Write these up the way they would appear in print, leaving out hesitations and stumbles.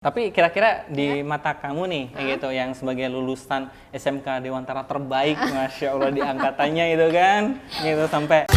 Tapi kira-kira di mata kamu nih, kayak gitu, yang sebagai lulusan SMK Dewantara terbaik, Masya Allah di angkatannya itu kan, gitu sampai.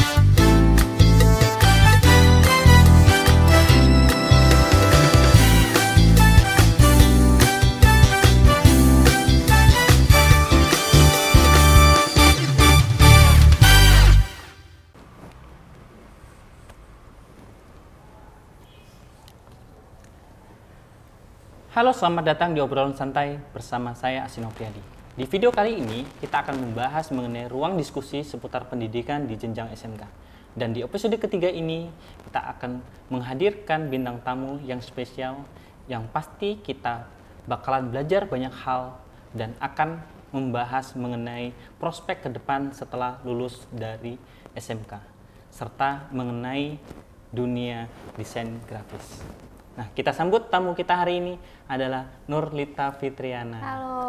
Halo, selamat datang di obrolan santai bersama saya Asino Priadi. Di video kali ini kita akan membahas mengenai ruang diskusi seputar pendidikan di jenjang SMK. Dan di episode ketiga ini kita akan menghadirkan bintang tamu yang spesial yang pasti kita bakalan belajar banyak hal dan akan membahas mengenai prospek ke depan setelah lulus dari SMK serta mengenai dunia desain grafis. Nah, kita sambut tamu kita hari ini adalah Nurlita Fitriana. Halo,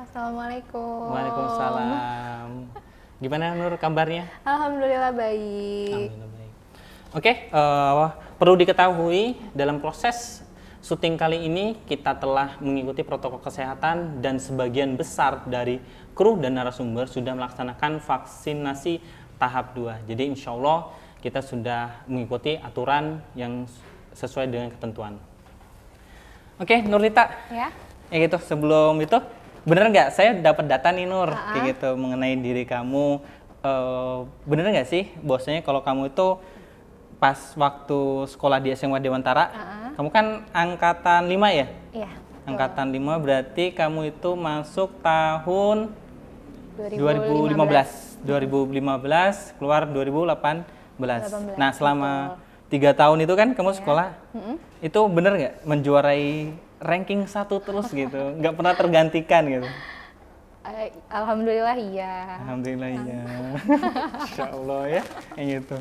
Assalamualaikum. Waalaikumsalam. Gimana Nur kabarnya? Alhamdulillah baik. Alhamdulillah baik. Oke, perlu diketahui dalam proses syuting kali ini kita telah mengikuti protokol kesehatan dan sebagian besar dari kru dan narasumber sudah melaksanakan vaksinasi tahap 2. Jadi insya Allah kita sudah mengikuti aturan yang sesuai dengan ketentuan. Oke, Nurlita. Ya. Ya gitu, sebelum itu, bener nggak saya dapat data nih Nur, kayak gitu mengenai diri kamu. Bener nggak sih, bahwasanya kalau kamu itu pas waktu sekolah di SMA Dewantara, kamu kan angkatan 5 ya? Iya. Angkatan 5 berarti kamu itu masuk tahun 2015. 2015 keluar 2018. Nah, selama 3 tahun itu kan kamu sekolah, itu bener nggak menjuarai ranking 1 terus gitu, nggak pernah tergantikan gitu? Alhamdulillah iya. Alhamdulillah iya. Insya Allah ya, kayak gitu.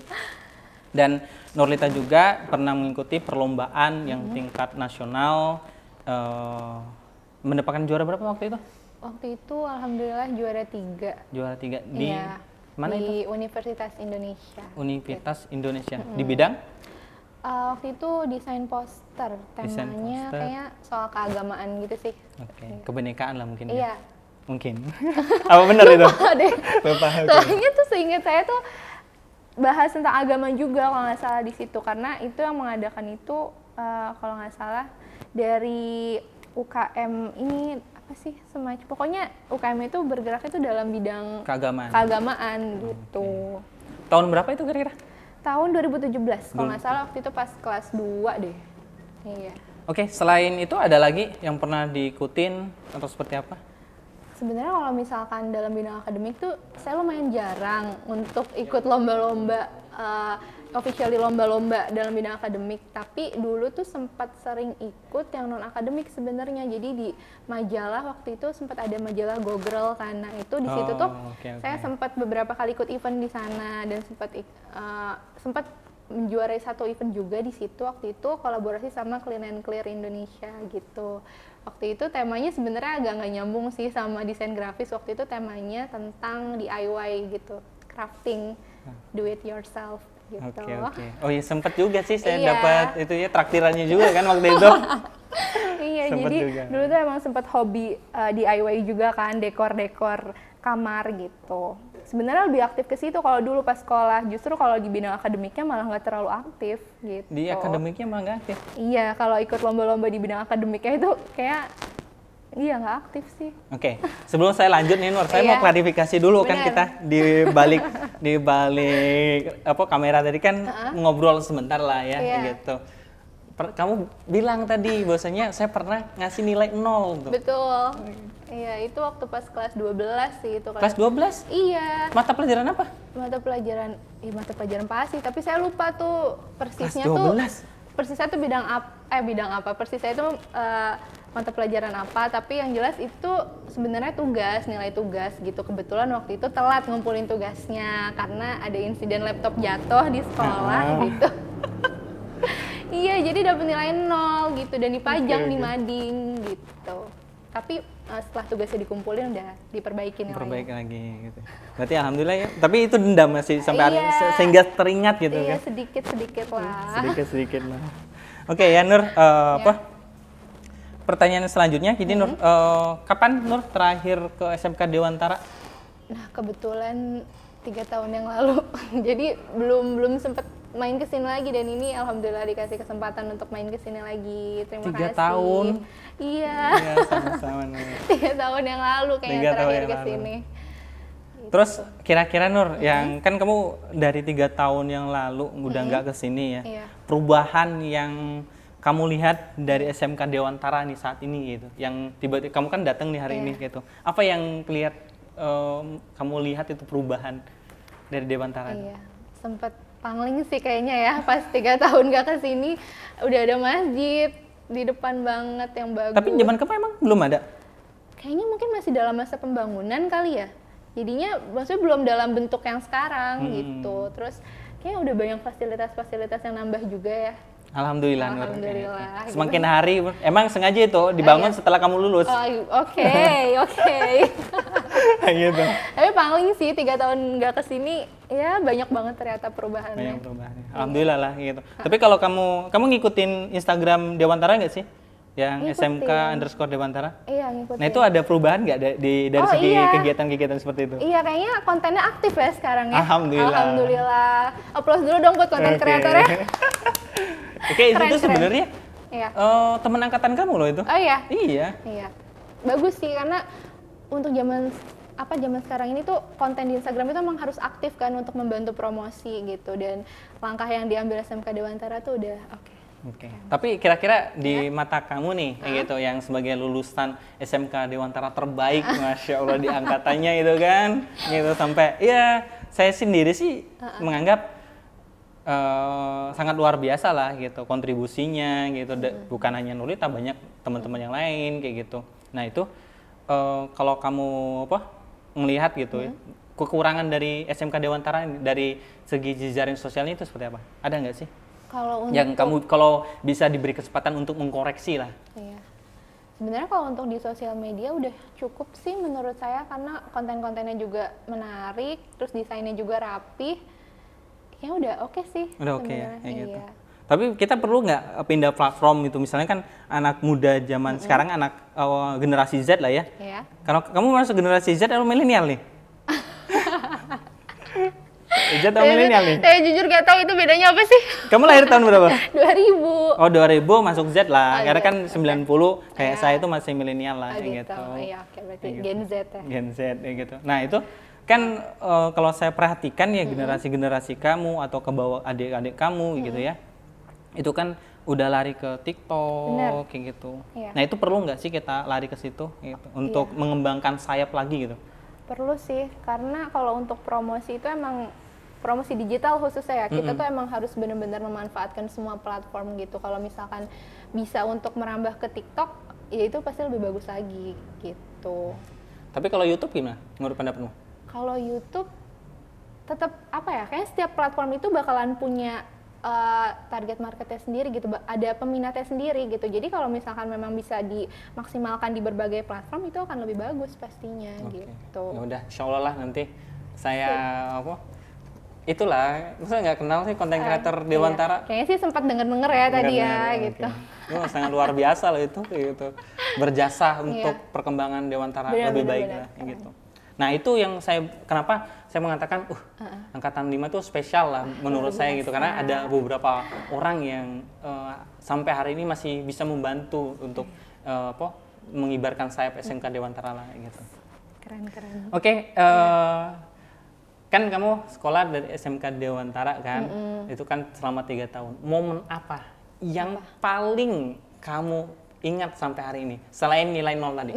Dan Nurlita juga pernah mengikuti perlombaan yang tingkat nasional, mendapatkan juara berapa waktu itu? Waktu itu Alhamdulillah juara 3. Juara 3 di mana di itu? Universitas Indonesia. Universitas Indonesia. Di bidang? Waktu itu desain poster, Desain temanya poster. kayak soal keagamaan gitu sih. Oke, kebenekaan lah mungkin. Iya. Ya? Mungkin. Apa benar itu? Lupa deh. Lupa. Soalnya tuh seingat saya tuh bahas tentang agama juga kalau nggak salah di situ, karena itu yang mengadakan itu kalau nggak salah dari UKM ini apa sih semacam, pokoknya UKM itu bergerak itu dalam bidang keagamaan gitu. Tahun berapa itu kira-kira? Tahun 2017 kalau nggak salah, waktu itu pas kelas 2 deh. Iya. Oke, selain itu ada lagi yang pernah diikutin atau seperti apa? Sebenarnya kalau misalkan dalam bidang akademik tuh saya lumayan jarang untuk ikut lomba-lomba, officially lomba-lomba dalam bidang akademik. Tapi dulu tuh sempat sering ikut yang non akademik sebenarnya. Jadi di majalah waktu itu sempat ada majalah Go Girl kan. Nah itu di situ tuh saya sempat beberapa kali ikut event di sana dan sempat menjuarai 1 event juga di situ. Waktu itu kolaborasi sama Clean and Clear Indonesia gitu. Waktu itu temanya sebenarnya agak nggak nyambung sih sama desain grafis. Waktu itu temanya tentang DIY gitu, crafting, do it yourself gitu. Oke. Oh iya, sempat juga sih saya dapat itu ya, traktirannya juga kan waktu itu. Iya, sempet jadi juga. dulu tuh emang sempat hobi DIY juga kan, dekor-dekor kamar gitu. Sebenarnya lebih aktif ke situ kalau dulu pas sekolah. Justru kalau di bidang akademiknya malah nggak terlalu aktif gitu. Di akademiknya malah nggak aktif? Iya, kalau ikut lomba-lomba di bidang akademiknya itu kayak nggak aktif sih. Oke, sebelum saya lanjut nih Nur, saya mau klarifikasi dulu. Kan kita di balik apa kamera tadi kan ngobrol sebentar lah ya, gitu. Kamu bilang tadi bahwasanya saya pernah ngasih nilai 0 tuh. Betul. Iya, itu waktu pas kelas 12 sih itu. Kelas 12? Iya. Mata pelajaran apa? Mata pelajaran pasti, tapi saya lupa tuh persisnya kelas 12? tuh. Persisnya tuh bidang apa? Persisnya itu mata pelajaran apa, tapi yang jelas itu sebenarnya nilai tugas gitu. Kebetulan waktu itu telat ngumpulin tugasnya karena ada insiden laptop jatuh di sekolah gitu. Iya, jadi dapet nilai 0 gitu dan dipajang di mading gitu. Tapi setelah tugasnya dikumpulin udah diperbaikin nilainya. Diperbaiki lagi gitu. Berarti alhamdulillah ya. Tapi itu dendam masih sampai hari sehingga teringat gitu kan. Iya, sedikit-sedikit lah. Sedikit-sedikit lah. Oke ya Nur, pertanyaan selanjutnya, gini Nur, kapan Nur terakhir ke SMK Dewantara? Nah, kebetulan 3 tahun yang lalu. Jadi belum sempat main ke sini lagi, dan ini alhamdulillah dikasih kesempatan untuk main ke sini lagi. Terima 3 kasih. tahun? Iya. Iya, sama-sama Nur. 3 tahun yang lalu kayaknya terakhir ke sini. Terus kira-kira Nur, yang kan kamu dari 3 tahun yang lalu udah nggak ke sini ya. Iya. Perubahan yang kamu lihat dari SMK Dewantara nih saat ini gitu. Yang tiba-tiba kamu kan datang nih hari ini gitu. Apa yang kamu lihat itu perubahan dari Dewantara? Iya. Sempet pangling sih kayaknya ya, pas 3 tahun nggak ke sini udah ada masjid di depan banget yang bagus. Tapi zaman kamu emang belum ada? Kayaknya mungkin masih dalam masa pembangunan kali ya. Jadinya maksudnya belum dalam bentuk yang sekarang gitu. Terus kayaknya udah banyak fasilitas-fasilitas yang nambah juga ya. Alhamdulillah, Nur. Alhamdulillah. Semakin hari, emang sengaja itu dibangun setelah kamu lulus. Oh, oke. Gitu. Tapi paling sih 3 tahun nggak kesini, ya banyak banget ternyata perubahannya. Banyak perubahannya. Alhamdulillah lah gitu. Tapi kalau kamu ngikutin Instagram Dewantara nggak sih? Yang Ngikutin. SMK_Dewantara? Iya, ngikutin. Nah itu ada perubahan nggak dari segi kegiatan-kegiatan seperti itu? Iya, kayaknya kontennya aktif ya sekarang ya. Alhamdulillah. Applause dulu dong buat konten kreatornya. Oke, itu sebenarnya Iya. teman angkatan kamu loh itu. Oh iya. Iya. Iya. Bagus sih, karena untuk zaman sekarang ini tuh konten di Instagram itu emang harus aktif kan untuk membantu promosi gitu, dan langkah yang diambil SMK Dewantara tuh udah oke. Oke. Tapi kira-kira di mata kamu nih, kayak gitu, yang sebagai lulusan SMK Dewantara terbaik, masya Allah di angkatannya itu kan, gitu sampai, ya saya sendiri sih menganggap sangat luar biasa lah gitu kontribusinya gitu, bukan hanya Nurita, banyak teman-teman yang lain kayak gitu. Nah itu kalau kamu melihat gitu kekurangan dari SMK Dewantara dari segi jejaring sosialnya itu seperti apa? Ada nggak sih? Yang kamu kalau bisa diberi kesempatan untuk mengkoreksi lah. Iya. Sebenarnya kalau untuk di sosial media udah cukup sih menurut saya, karena konten-kontennya juga menarik, terus desainnya juga rapi. Kayaknya udah oke sih. Udah oke ya, kayak gitu. Iya. Tapi kita perlu nggak pindah platform gitu? Misalnya kan anak muda zaman sekarang, anak generasi Z lah ya. Iya. Kalau kamu masuk generasi Z atau milenial nih? Z atau milenial nih? Saya jujur gak tahu itu bedanya apa sih. Kamu lahir tahun berapa? 2000. Oh 2000 masuk Z lah, Oh, karena iya. kan 90 kayak saya itu masih milenial lah kayak gitu. Iya, oke, berarti Kayak Gen Z ya. Gen Z kayak gitu. Nah itu kan kalau saya perhatikan ya generasi-generasi kamu atau ke bawah adik-adik kamu gitu ya, itu kan udah lari ke TikTok. Bener. Kayak gitu. Iya. Nah itu perlu nggak sih kita lari ke situ gitu, untuk mengembangkan sayap lagi gitu? Perlu sih, karena kalau untuk promosi itu emang promosi digital khususnya ya, kita tuh emang harus benar-benar memanfaatkan semua platform gitu. Kalau misalkan bisa untuk merambah ke TikTok, ya itu pasti lebih bagus lagi gitu. Tapi kalau YouTube gimana menurut pendapatmu? Kalau YouTube tetap apa ya, kayaknya setiap platform itu bakalan punya target marketnya sendiri gitu, ada peminatnya sendiri gitu. Jadi kalau misalkan memang bisa dimaksimalkan di berbagai platform, itu akan lebih bagus pastinya gitu. Ya udah, insya Allah lah nanti saya itulah, saya nggak kenal sih konten kreator Dewantara. Iya. Kayaknya sih sempat denger-denger ya tadi ya gitu. Itu sangat luar biasa loh itu, gitu. Berjasa untuk perkembangan Dewantara lebih baik lah, gitu. Nah itu yang kenapa saya mengatakan, angkatan 5 itu spesial lah menurut saya gitu, karena ada beberapa orang yang sampai hari ini masih bisa membantu untuk mengibarkan sayap SMK Dewantara lah, gitu. Keren-keren. Oke, kan kamu sekolah dari SMK Dewantara kan, itu kan selama 3 tahun. Momen apa yang paling kamu ingat sampai hari ini selain nilai 0 tadi?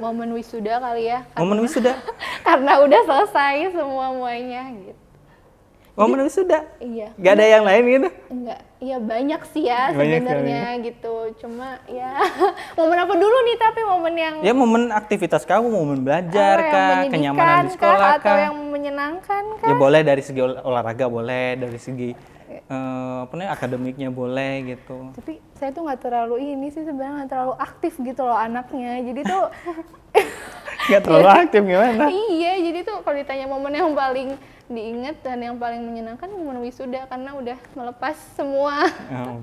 Momen wisuda kali ya. Momen wisuda? Karena udah selesai semuanya gitu. Momen wisuda? Iya. Gak ada yang lain gitu? Enggak, iya banyak sih ya Banyak sebenarnya gitu. Cuma ya momen apa dulu nih, tapi momen yang Ya momen aktivitas kamu, momen belajar yang kah, menyedihkan kenyamanan di sekolah kah, atau kah? yang menyenangkan kah? Ya boleh dari segi olahraga, boleh dari segi akademiknya boleh gitu. Tapi saya tuh nggak terlalu ini sih sebenarnya, nggak terlalu aktif gitu loh anaknya. Jadi tuh Gak terlalu aktif gimana? iya, jadi tuh kalau ditanya momen yang paling diingat, dan yang paling menyenangkan momen wisuda karena udah melepas semua.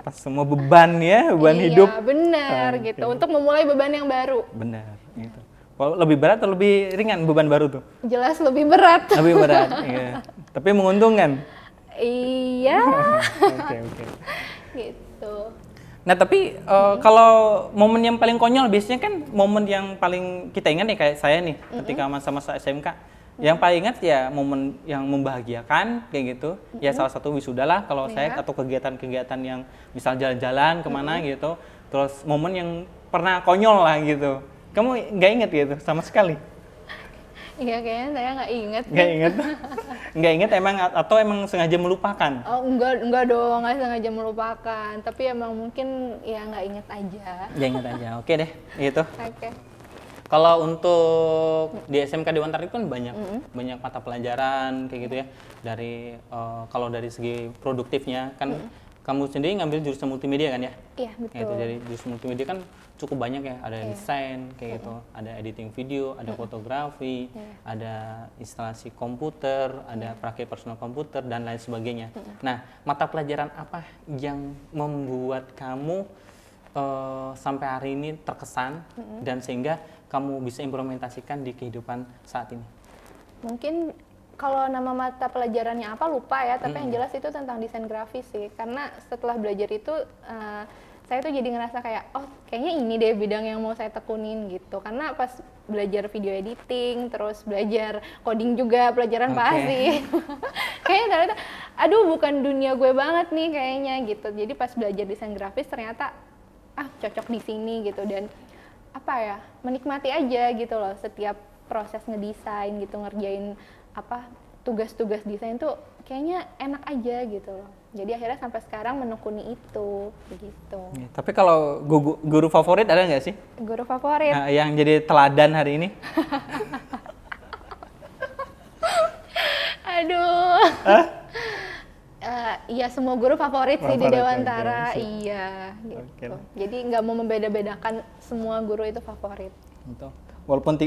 Pas semua beban ya, beban hidup. Iya, benar Oke. gitu. Untuk memulai beban yang baru. Benar, gitu. Kalau lebih berat atau lebih ringan beban baru tuh? Jelas lebih berat. Lebih berat, iya. Tapi menguntungkan. Iya, Oke. gitu. Nah tapi kalau momen yang paling konyol biasanya kan momen yang paling kita ingat nih, kayak saya nih ketika masa-masa SMK. Yang paling ingat ya momen yang membahagiakan kayak gitu. Ya salah satu wisuda lah kalau saya, Iya. atau kegiatan-kegiatan yang misal jalan-jalan kemana gitu. Terus momen yang pernah konyol lah gitu. Kamu nggak inget gitu sama sekali? Iya, kayaknya saya nggak inget. Nggak inget? Nggak inget emang, atau emang sengaja melupakan? Oh, enggak dong, nggak sengaja melupakan. Tapi emang mungkin ya nggak inget aja. Nggak inget aja, oke deh gitu. Oke. Kalau untuk di SMK Dewantara itu kan banyak mata pelajaran kayak gitu ya. Dari kalau dari segi produktifnya kan kamu sendiri ngambil jurusan multimedia kan ya? Iya, betul. Gitu, dari jurusan multimedia kan cukup banyak ya. Ada desain kayak gitu, ada editing video, ada fotografi, ada instalasi komputer, ada praktek personal komputer dan lain sebagainya. Nah, mata pelajaran apa yang membuat kamu sampai hari ini terkesan dan sehingga kamu bisa implementasikan di kehidupan saat ini? Mungkin kalau nama mata pelajarannya apa lupa ya, tapi yang jelas itu tentang desain grafis sih. Karena setelah belajar itu saya tuh jadi ngerasa kayak, oh kayaknya ini deh bidang yang mau saya tekunin gitu. Karena pas belajar video editing, terus belajar coding juga, pelajaran pasti. Kayaknya ternyata, aduh bukan dunia gue banget nih kayaknya gitu. Jadi pas belajar desain grafis ternyata, cocok di sini gitu. Dan apa ya, menikmati aja gitu loh setiap proses ngedesain gitu, ngerjain tugas-tugas desain tuh kayaknya enak aja gitu loh. Jadi akhirnya sampai sekarang menekuni itu begitu. Ya, tapi kalau guru favorit ada nggak sih? Guru favorit? Nah, yang jadi teladan hari ini? Aduh. Iya, semua guru favorit sih di Dewantara. Okay. Iya gitu. Okay. Jadi nggak mau membeda-bedakan, semua guru itu favorit. Gitu. Walaupun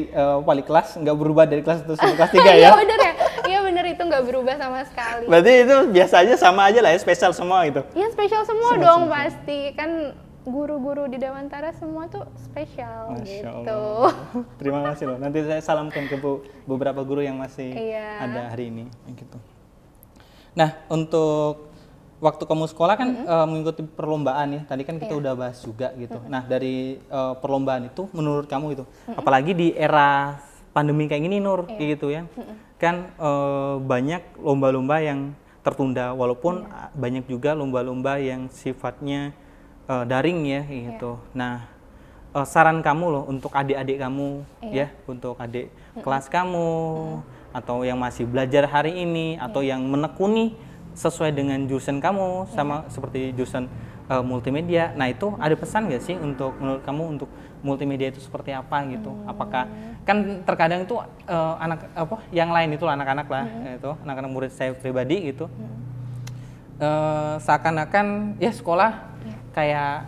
wali kelas nggak berubah dari kelas 1 sampai kelas 3 ya? Iya bener ya, iya bener, itu nggak berubah sama sekali. Berarti itu biasa aja, sama aja lah ya, spesial semua gitu? Iya spesial semua dong pasti, kan guru-guru di Dewantara semua tuh spesial. Masya gitu. Allah. Terima kasih loh, nanti saya salamkan ke beberapa guru yang masih ada hari ini gitu. Nah, untuk waktu kamu sekolah kan mengikuti perlombaan ya, tadi kan kita udah bahas juga gitu. Nah, dari perlombaan itu menurut kamu gitu, apalagi di era pandemi kayak gini Nur, kayak gitu ya, kan banyak lomba-lomba yang tertunda, walaupun banyak juga lomba-lomba yang sifatnya daring ya gitu. Nah, saran kamu loh untuk adik-adik kamu ya, untuk adik kelas kamu, atau yang masih belajar hari ini, atau yang menekuni sesuai dengan jurusan kamu, sama seperti jurusan multimedia. Nah, itu ada pesan nggak sih untuk menurut kamu untuk multimedia itu seperti apa gitu? Apakah kan terkadang itu yang lain itu anak-anak lah, itu anak-anak murid saya pribadi gitu, seakan-akan ya sekolah kayak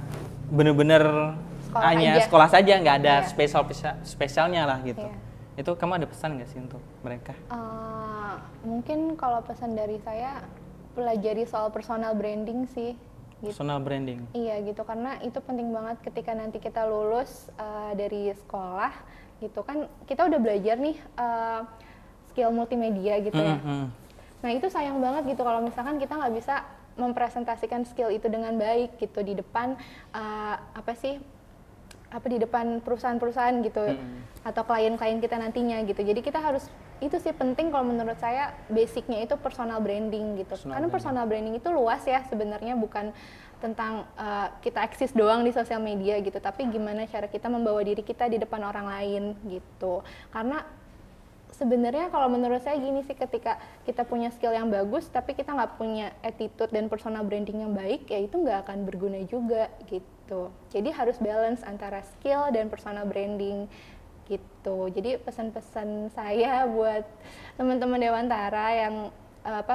bener-bener hanya sekolah saja, nggak ada spesialnya lah gitu. Itu kamu ada pesan nggak sih untuk mereka? Mungkin kalau pesan dari saya, pelajari soal personal branding sih. Gitu. Personal branding? Iya gitu, karena itu penting banget ketika nanti kita lulus dari sekolah gitu kan, kita udah belajar nih skill multimedia gitu ya. Nah itu sayang banget gitu kalau misalkan kita nggak bisa mempresentasikan skill itu dengan baik gitu di depan di depan perusahaan-perusahaan gitu atau klien-klien kita nantinya gitu. Jadi kita harus, itu sih penting kalau menurut saya, basicnya itu personal branding gitu. Karena personal branding itu luas ya sebenarnya, bukan tentang kita eksis doang di sosial media gitu, tapi gimana cara kita membawa diri kita di depan orang lain gitu. Karena sebenarnya kalau menurut saya gini sih, ketika kita punya skill yang bagus tapi kita nggak punya attitude dan personal branding yang baik, ya itu nggak akan berguna juga gitu. Jadi harus balance antara skill dan personal branding gitu. Jadi pesan-pesan saya buat teman-teman Dewantara yang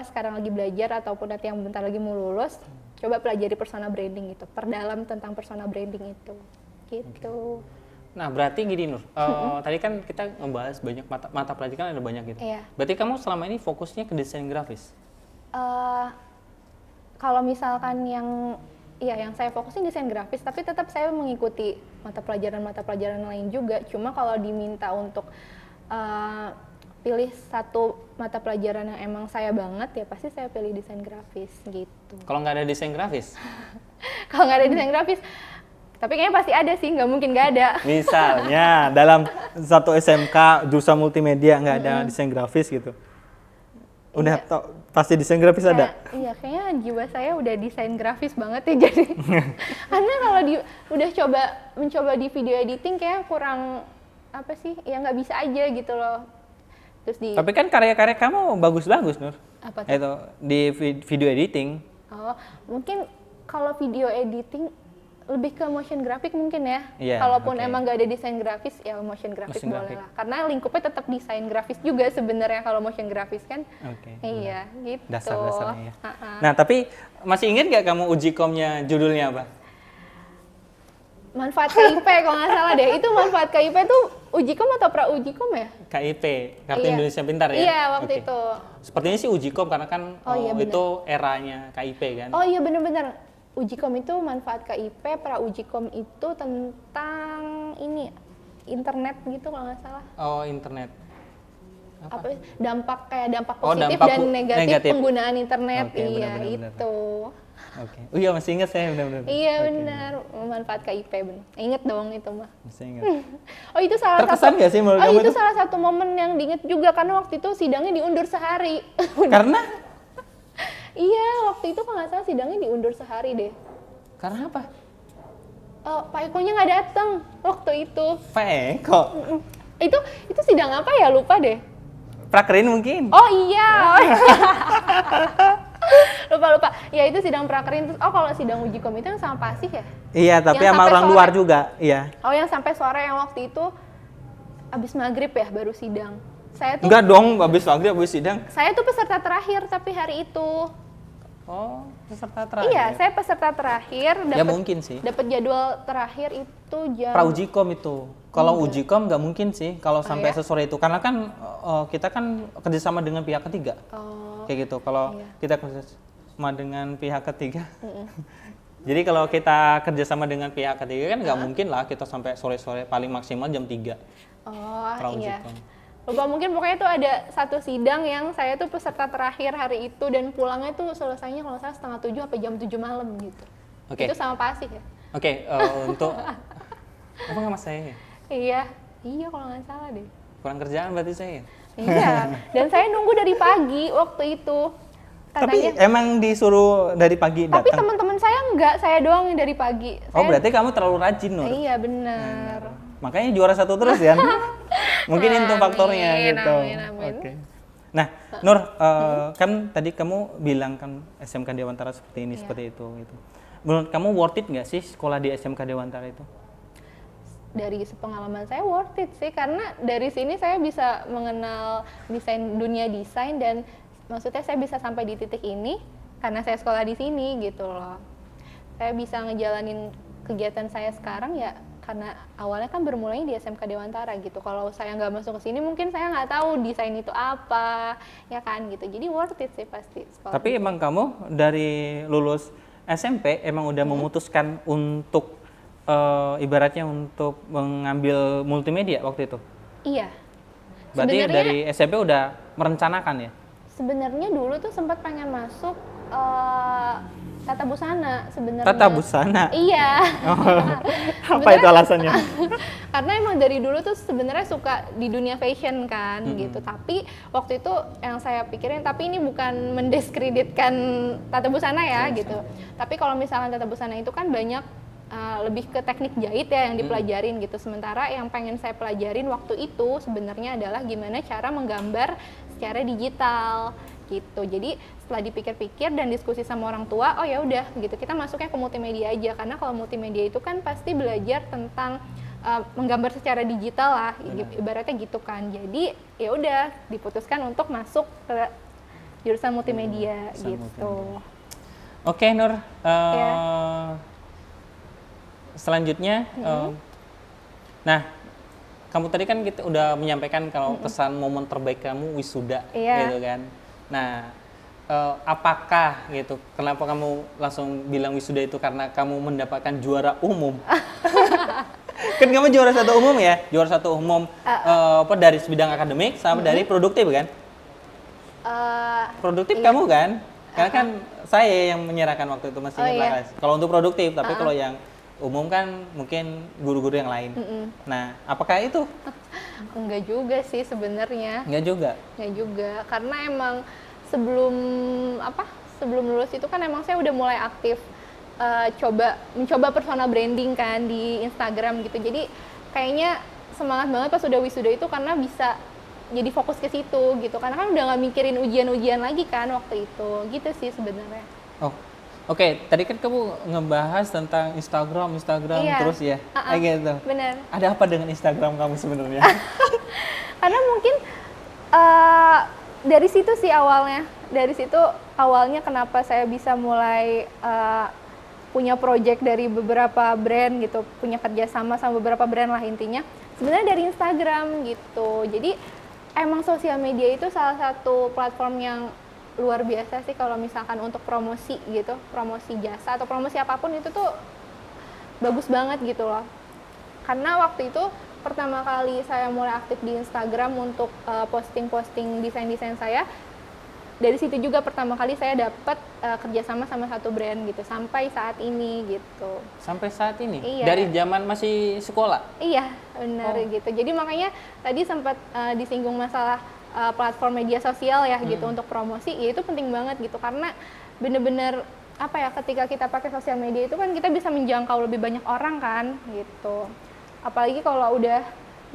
sekarang lagi belajar ataupun nanti yang bentar lagi mau lulus, coba pelajari personal branding itu, perdalam tentang personal branding itu gitu. Nah, berarti gini Nur, tadi kan kita ngebahas banyak mata pelajaran ada banyak gitu. Iya. Berarti kamu selama ini fokusnya ke desain grafis? Eh, Kalau misalkan yang saya fokusin desain grafis, tapi tetap saya mengikuti mata pelajaran lain juga. Cuma kalau diminta untuk pilih satu mata pelajaran yang emang saya banget, ya pasti saya pilih desain grafis gitu. Kalau nggak ada desain grafis? Kalau nggak ada desain grafis, tapi kayaknya pasti ada sih, nggak mungkin nggak ada. Misalnya dalam satu SMK jurusan multimedia nggak ada desain grafis gitu. Udah Iya. pasti desain grafis ada. Iya, kayaknya jiwa saya udah desain grafis banget ya jadi. Karena kalau udah mencoba di video editing kayak kurang apa sih? Ya nggak bisa aja gitu loh. Terus Tapi kan karya-karya kamu bagus-bagus, Nur. apa tuh? Itu di video editing. Oh, mungkin kalau video editing lebih ke motion graphic mungkin ya. Iya, Kalaupun oke. emang nggak ada desain grafis, ya motion grafis Motion boleh graphic. lah. Karena lingkupnya tetap desain grafis juga sebenarnya kalau motion grafis kan. Oke. Iya, gitu. Dasar-dasarnya ya. Ha-ha. Nah, tapi Masih ingat nggak kamu uji komnya judulnya apa? Manfaat KIP kalau nggak salah deh. Itu manfaat KIP tuh ujikom atau pra ujikom ya? KIP, Kartu Iya. Indonesia Pintar ya? Iya, waktu Oke. itu. Sepertinya sih uji kom karena kan Oh, iya, benar. itu eranya KIP kan? Oh iya bener-bener. Ujikom itu manfaat KIP, pra ujikom itu tentang ini internet gitu kalau nggak salah. Oh, internet. Apa dampak dampak Oh, positif dampak dan negatif, negatif. penggunaan internet. Oke, Iya, benar-benar. itu. oke. Oh iya, masih ingat saya benar-benar. Iya Oke. benar, manfaat KIP bener. Ingat dong itu mah. Masih ingat. Oh itu salah Terkesan satu. nggak sih menurut Oh kamu itu itu? salah satu momen yang diinget juga karena waktu itu sidangnya diundur sehari. Karena Iya, waktu itu kalau nggak salah sidangnya diundur sehari deh. Karena apa? Pak Eko-nya nggak datang waktu itu. Pak kok Itu sidang apa ya? Lupa deh. prakerin mungkin. Oh iya. lupa. Ya itu sidang prakerin. Terus kalau sidang uji kom itu yang sama Pak Asih ya? Iya, tapi Yang sama sampai orang sore. luar juga. Iya. Oh yang sampai sore yang waktu itu abis maghrib ya baru sidang. Saya tuh Enggak dong, habis maghrib habis sidang. saya tuh peserta terakhir tapi hari itu. Oh, peserta terakhir. Iya, saya peserta terakhir. Ya mungkin sih. Dapat jadwal terakhir itu jam. Pra uji kom itu. Kalau uji kom nggak mungkin sih kalau sampai ya? sesore itu. Karena kan kita kan kerjasama dengan pihak ketiga. Oh, Kayak gitu. Kalau Iya. kita kerjasama dengan pihak ketiga. Jadi kalau kita kerjasama dengan pihak ketiga kan nggak mungkin lah kita sampai sore-sore, paling maksimal jam 3. Pra uji iya. kom. Lupa mungkin pokoknya tuh ada satu sidang yang saya tuh peserta terakhir hari itu dan pulangnya tuh selesainya kalau saya 6:30 sampai jam 7 malam gitu. Oke. Itu sama Pak Asih ya? Oke, untuk apa nggak mas saya? Iya kalau nggak salah deh. Kurang kerjaan berarti saya. Iya, dan saya nunggu dari pagi waktu itu. Tapi Katanya, emang disuruh dari pagi tapi datang. teman-teman saya enggak, saya doang yang dari pagi. Oh, Saya- berarti kamu terlalu rajin, Nur. Iya benar. Makanya juara 1 terus ya. Mungkin itu Amin, faktornya gitu. amin. Oke. Nah, Nur, kan tadi kamu bilang kan SMK Dewantara seperti ini, Iya. seperti itu gitu. Menurut kamu worth it nggak sih sekolah di SMK Dewantara itu? Dari pengalaman saya worth it sih karena dari sini saya bisa mengenal dunia desain dan maksudnya saya bisa sampai di titik ini karena saya sekolah di sini gitu loh. Saya bisa ngejalanin kegiatan saya sekarang ya karena awalnya kan bermulanya di SMK Dewantara gitu. Kalau saya nggak masuk ke sini mungkin saya nggak tahu desain itu apa ya kan gitu. Jadi worth it sih pasti sekolah. Tapi emang kamu dari lulus SMP emang udah memutuskan untuk ibaratnya untuk mengambil multimedia waktu itu? Iya. Berarti Sebenarnya- dari SMP udah merencanakan ya? Sebenarnya dulu tuh sempat pengen masuk tata busana sebenarnya. Tata busana? Iya. Apa itu alasannya? Karena emang dari dulu tuh sebenarnya suka di dunia fashion kan gitu. Tapi waktu itu yang saya pikirin, tapi ini bukan mendiskreditkan tata busana ya gitu. Tapi kalau misalkan tata busana itu kan banyak lebih ke teknik jahit ya yang dipelajarin gitu. Sementara yang pengen saya pelajarin waktu itu sebenarnya adalah gimana cara menggambar secara digital gitu. Jadi setelah dipikir-pikir dan diskusi sama orang tua, oh ya udah gitu kita masuknya ke multimedia aja karena kalau multimedia itu kan pasti belajar tentang menggambar secara digital lah, ibaratnya gitu kan. Jadi ya udah diputuskan untuk masuk ke jurusan multimedia gitu. Oke, Nur. Ya. Selanjutnya Nah, kamu tadi kan kita udah menyampaikan kalau kesan momen terbaik kamu wisuda, Iya. gitu kan. Nah, apakah gitu, kenapa kamu langsung bilang wisuda itu karena kamu mendapatkan juara umum? Kan kamu juara satu umum ya, juara satu umum apa dari bidang akademik sama dari produktif kan? Produktif iya. kamu kan? Karena kan saya yang menyerahkan waktu itu masih Oh, ingat iya. Laras. Kalau untuk produktif, tapi kalau yang umum kan mungkin guru-guru yang lain. Nah, apakah itu? Enggak juga sih sebenarnya. Enggak juga. Enggak juga, karena emang sebelum lulus itu kan emang saya udah mulai aktif mencoba personal branding kan di Instagram gitu. Jadi kayaknya semangat banget pas udah wisuda itu karena bisa jadi fokus ke situ gitu. Karena kan udah nggak mikirin ujian-ujian lagi kan waktu itu. Gitu sih sebenarnya. Oh, oke. Tadi kan kamu ngebahas tentang Instagram Iya. terus ya, kayak gitu. Bener. Ada apa dengan Instagram kamu sebenarnya? Karena mungkin dari situ sih awalnya. Dari situ awalnya kenapa saya bisa mulai punya project dari beberapa brand gitu, punya kerjasama sama beberapa brand lah intinya. Sebenarnya dari Instagram gitu. Jadi emang sosial media itu salah satu platform yang luar biasa sih kalau misalkan untuk promosi gitu, promosi jasa atau promosi apapun itu tuh bagus banget gitu loh. Karena waktu itu pertama kali saya mulai aktif di Instagram untuk posting-posting desain-desain saya, dari situ juga pertama kali saya dapat kerjasama sama satu brand gitu sampai saat ini gitu. Sampai saat ini? Iya. Dari zaman masih sekolah? Iya benar gitu. Jadi makanya tadi sempat disinggung masalah platform media sosial ya gitu untuk promosi, ya itu penting banget gitu karena bener-bener apa ya, ketika kita pakai sosial media itu kan kita bisa menjangkau lebih banyak orang kan gitu. Apalagi kalau udah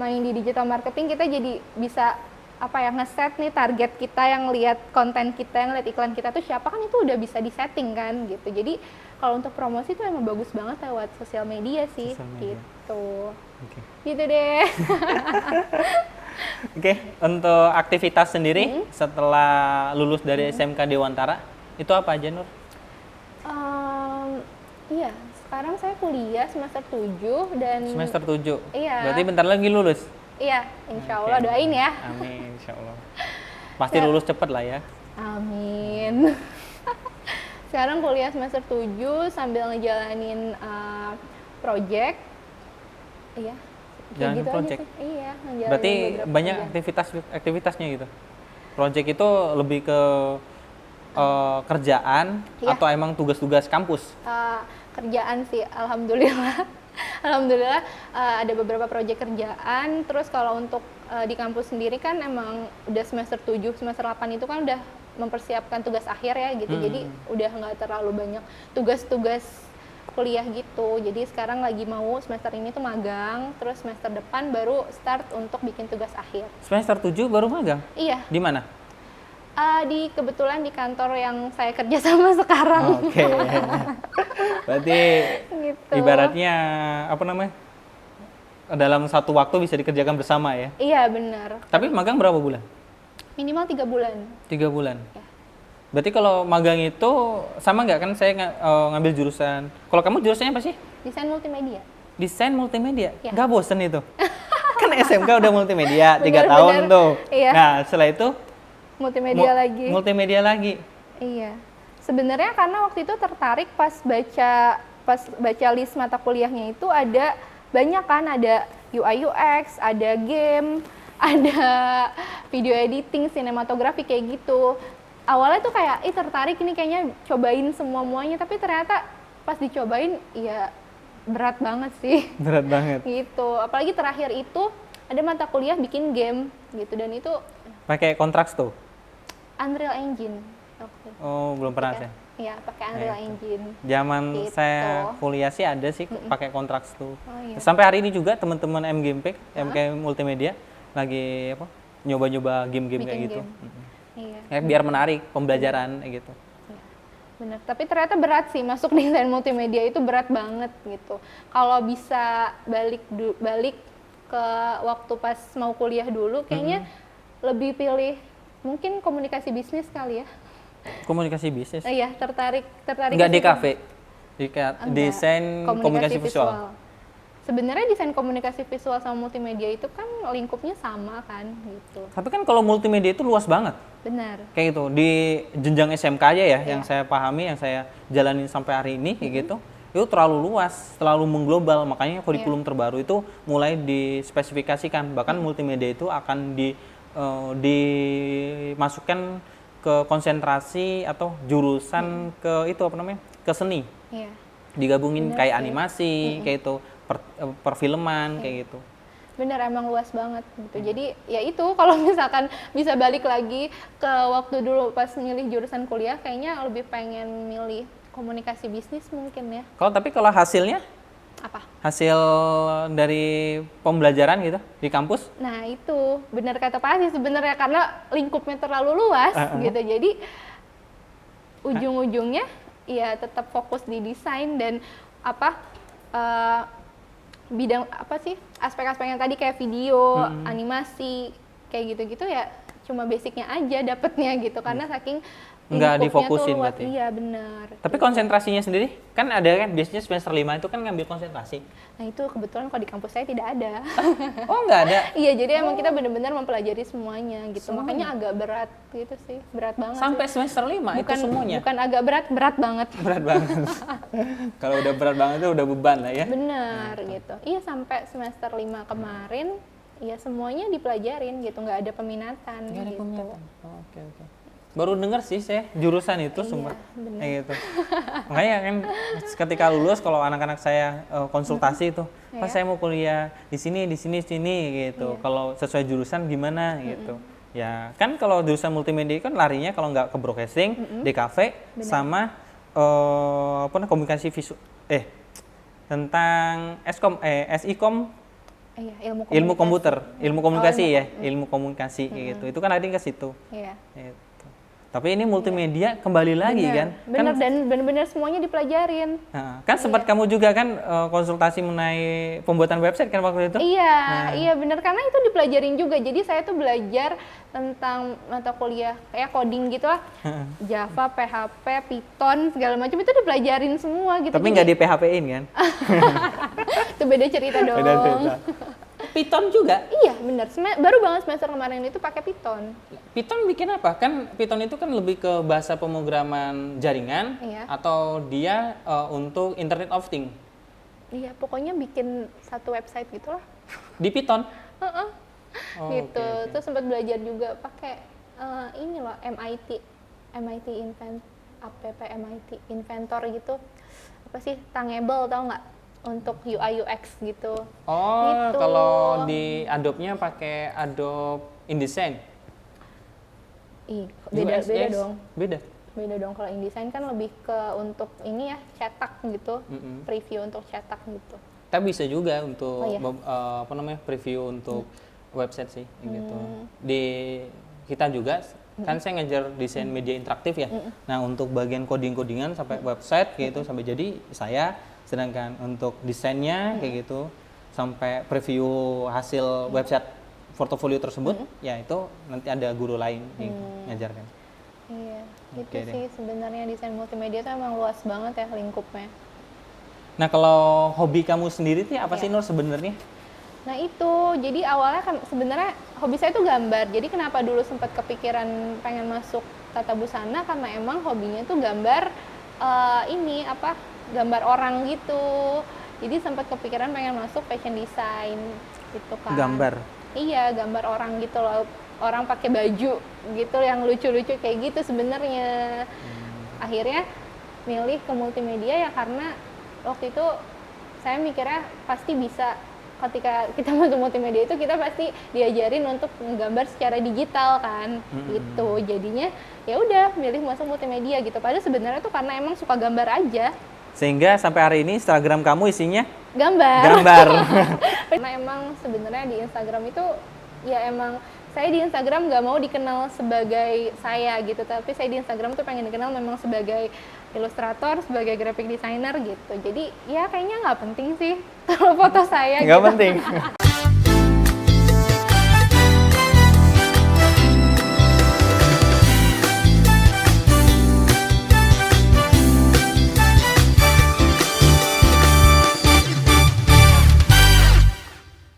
main di digital marketing, kita jadi bisa apa ya, ngeset nih target kita yang lihat konten kita, yang lihat iklan kita tuh siapa, kan itu udah bisa disetting kan gitu. Jadi kalau untuk promosi itu emang bagus banget lewat sosial media sih. Sosial media. Gitu. Oke. Gitu deh. Oke, untuk aktivitas sendiri setelah lulus dari SMK Dewantara, itu apa aja, Nur? Iya, sekarang saya kuliah semester 7 dan Semester 7? Iya. Berarti bentar lagi lulus? Iya, insya Oke. Allah doain ya. Amin, insya Allah. Pasti Ya. lulus cepet lah ya. Amin. Sekarang kuliah semester 7 sambil ngejalanin project. Iya. kayak Jalanin gitu aja project? sih. Iya, ngejalanin Berarti beberapa banyak kerjaan. aktivitasnya gitu? Project itu lebih ke kerjaan Iya. atau emang tugas-tugas kampus? Kerjaan sih, alhamdulillah. Alhamdulillah ada beberapa proyek kerjaan. Terus kalau untuk di kampus sendiri kan emang udah semester 7, semester 8 itu kan udah mempersiapkan tugas akhir ya gitu. Jadi udah nggak terlalu banyak tugas-tugas kuliah gitu. Jadi sekarang lagi mau semester ini tuh magang, terus semester depan baru start untuk bikin tugas akhir. Semester 7 baru magang? Iya, Di mana? kebetulan di kantor yang saya kerja sama sekarang. Oke. Berarti Gitu. ibaratnya apa namanya? Dalam satu waktu bisa dikerjakan bersama ya. Iya, benar. Tapi magang berapa bulan? Minimal 3 bulan. 3 bulan. Ya. Berarti kalau magang itu sama nggak, kan saya ngambil jurusan. Kalau kamu jurusannya apa sih? Desain multimedia. Desain multimedia. Ya. Nggak bosen itu? Kan SMK udah multimedia 3 Bener, tahun bener. tuh. Iya. Nah setelah itu Multimedia lagi. multimedia lagi. Iya. Sebenarnya karena waktu itu tertarik pas baca list mata kuliahnya itu ada banyak kan, ada UI UX, ada game, ada video editing, sinematografi kayak gitu. Awalnya tuh kayak tertarik ini kayaknya cobain semuanya, tapi ternyata pas dicobain ya berat banget sih. Berat banget. Gitu. Apalagi terakhir itu ada mata kuliah bikin game gitu, dan itu Pakai kontrak tuh? Unreal Engine. Oh belum pernah saya. Iya, pakai Unreal Itu. Engine. Zaman Gitu. saya kuliah sih ada sih pakai kontrak tuh. Oh, iya. Sampai hari ini juga teman-teman MK Multimedia lagi apa? Nyoba-nyoba game-game kayak Bikin gitu. game. Iya. Kayak biar menarik pembelajaran kayak gitu. Bener, tapi ternyata berat sih masuk desain multimedia, itu berat banget gitu. Kalau bisa balik ke waktu pas mau kuliah dulu, kayaknya lebih pilih mungkin komunikasi bisnis kali ya. Komunikasi bisnis. Iya, tertarik. Enggak ke di situ. kafe. Enggak. Desain komunikasi visual. sebenarnya desain komunikasi visual sama multimedia itu kan lingkupnya sama kan gitu. Tapi kan kalau multimedia itu luas banget. Benar. Kayak gitu, di jenjang SMK aja ya, yang Iya. saya pahami, yang saya jalanin sampai hari ini kayak gitu, itu terlalu luas, terlalu mengglobal, makanya kurikulum terbaru itu mulai dispesifikasikan, bahkan multimedia itu akan dimasukkan ke konsentrasi atau jurusan ke itu apa namanya, ke seni, Iya. digabungin Bener kayak sih. animasi, kayak itu, perfilman, kayak gitu. Bener, emang luas banget gitu. Jadi ya itu kalau misalkan bisa balik lagi ke waktu dulu pas milih jurusan kuliah, kayaknya lebih pengen milih komunikasi bisnis mungkin ya. Tapi kalau hasilnya, Apa? hasil dari pembelajaran gitu di kampus, Nah itu benar kata Pak Aziz sebenarnya, karena lingkupnya terlalu luas gitu. Jadi ujung-ujungnya ya tetap fokus di desain dan apa bidang apa sih, aspek-aspek yang tadi kayak video, animasi, kayak gitu-gitu ya cuma basicnya aja dapetnya gitu, karena saking Nggak lingkupnya tuh difokusin luas. berarti? Iya benar. tapi konsentrasinya sendiri kan ada kan biasanya semester 5 itu kan ngambil konsentrasi. Nah itu kebetulan kalau di kampus saya tidak ada. Oh nggak ada. Iya, jadi emang kita benar-benar mempelajari semuanya gitu. Makanya agak berat gitu sih, berat banget. Sampai sih. semester 5 itu semuanya. Bukan agak berat, berat banget. Berat banget. Kalau udah berat banget itu udah beban lah ya. Bener gitu. Iya, sampai semester 5 kemarin ya semuanya dipelajarin gitu, nggak ada peminatan Nggak ada gitu. peminatan. Oh, oke. Baru dengar sih saya jurusan itu sumber bener. kayak gitu. Makanya kan ketika lulus kalau anak-anak saya konsultasi itu, Pak saya mau kuliah di sini gitu. Kalau sesuai jurusan gimana gitu. Ya kan kalau jurusan multimedia kan larinya kalau nggak ke broadcasting, DKV sama apa namanya komunikasi visual tentang SIKOM Iya, ilmu komputer, ilmu komunikasi Oh, ya, ilmu komunikasi kayak gitu. Itu kan ada yang ke situ. Iya. Gitu. Tapi ini multimedia kembali lagi kan? Bener, dan bener-bener semuanya dipelajarin. Nah, kan sempat kamu juga kan konsultasi mengenai pembuatan website kan waktu itu? Iya, iya bener, karena itu dipelajarin juga. Jadi saya tuh belajar tentang mata kuliah kayak coding gitu lah, Java, PHP, Python, segala macam itu dipelajarin semua gitu. Tapi nggak di PHP-in kan? Itu beda cerita dong. Beda cerita. Python juga? Iya bener, baru banget semester kemarin itu pakai Python. Python bikin apa? Kan Python itu kan lebih ke bahasa pemrograman jaringan Iya. atau dia untuk Internet of Things? Iya, pokoknya bikin satu website gitu lah. Di Python? Heeh. Oh, Gitu. oke. Terus sempat belajar juga pakai ini loh, MIT Inventor gitu. Apa sih? Tangible, tau nggak? Untuk UI UX gitu. Oh, Gitu. kalau di Adobe-nya pakai Adobe InDesign? Beda UX? dong. Beda? Beda dong, kalau InDesign kan lebih ke untuk ini ya, cetak gitu. Preview untuk cetak gitu. Tapi bisa juga untuk Oh, iya. apa namanya preview untuk website sih gitu. Di kita juga kan saya ngajar desain media interaktif ya. Nah untuk bagian coding-codingan sampai website gitu sampai jadi saya, sedangkan untuk desainnya kayak gitu sampai preview hasil website portofolio tersebut ya itu nanti ada guru lain yang ngajarkan. Iya, Oke itu deh. sih sebenarnya desain multimedia tuh emang luas banget ya lingkupnya. Nah kalau hobi kamu sendiri tuh apa sih Iya. Nur sebenarnya? Nah itu, jadi awalnya kan sebenarnya hobi saya tuh gambar. Jadi kenapa dulu sempat kepikiran pengen masuk tata busana, karena emang hobinya tuh gambar ini apa, gambar orang gitu. Jadi sempat kepikiran pengen masuk fashion design gitu kan. Gambar. Iya, gambar orang gitu loh. Orang pakai baju gitu yang lucu-lucu kayak gitu sebenarnya. Akhirnya milih ke multimedia ya karena waktu itu saya mikirnya pasti bisa, ketika kita masuk multimedia itu kita pasti diajarin untuk menggambar secara digital kan gitu. Jadinya ya udah milih masuk multimedia gitu. Padahal sebenarnya tuh karena emang suka gambar aja. Sehingga sampai hari ini Instagram kamu isinya Gambar. Karena emang sebenarnya di Instagram itu ya emang saya di Instagram nggak mau dikenal sebagai saya gitu, tapi saya di Instagram tuh pengen dikenal memang sebagai ilustrator, sebagai graphic designer gitu. Jadi ya kayaknya nggak penting sih kalau foto saya nggak gitu. penting.